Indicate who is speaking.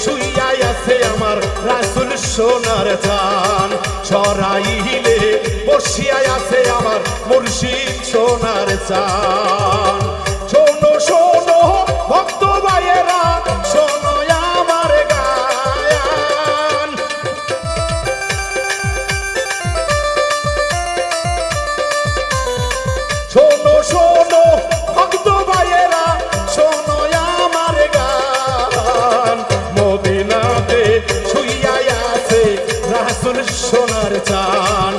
Speaker 1: শুইয়াই আছে আমার রাসূল সোনার চান ছড়াইলে বসিয়াই আছে আমার মুর্শিদ সোনার চান শোনো শোনো ভক্ত ভাইয়েরা শোনো আমার গায়ান শোনো শোনো ভক্ত ভাইয়েরা শোনো আমার গান মদিনাতে শুইয়া আছে রাসূল সোনার চান।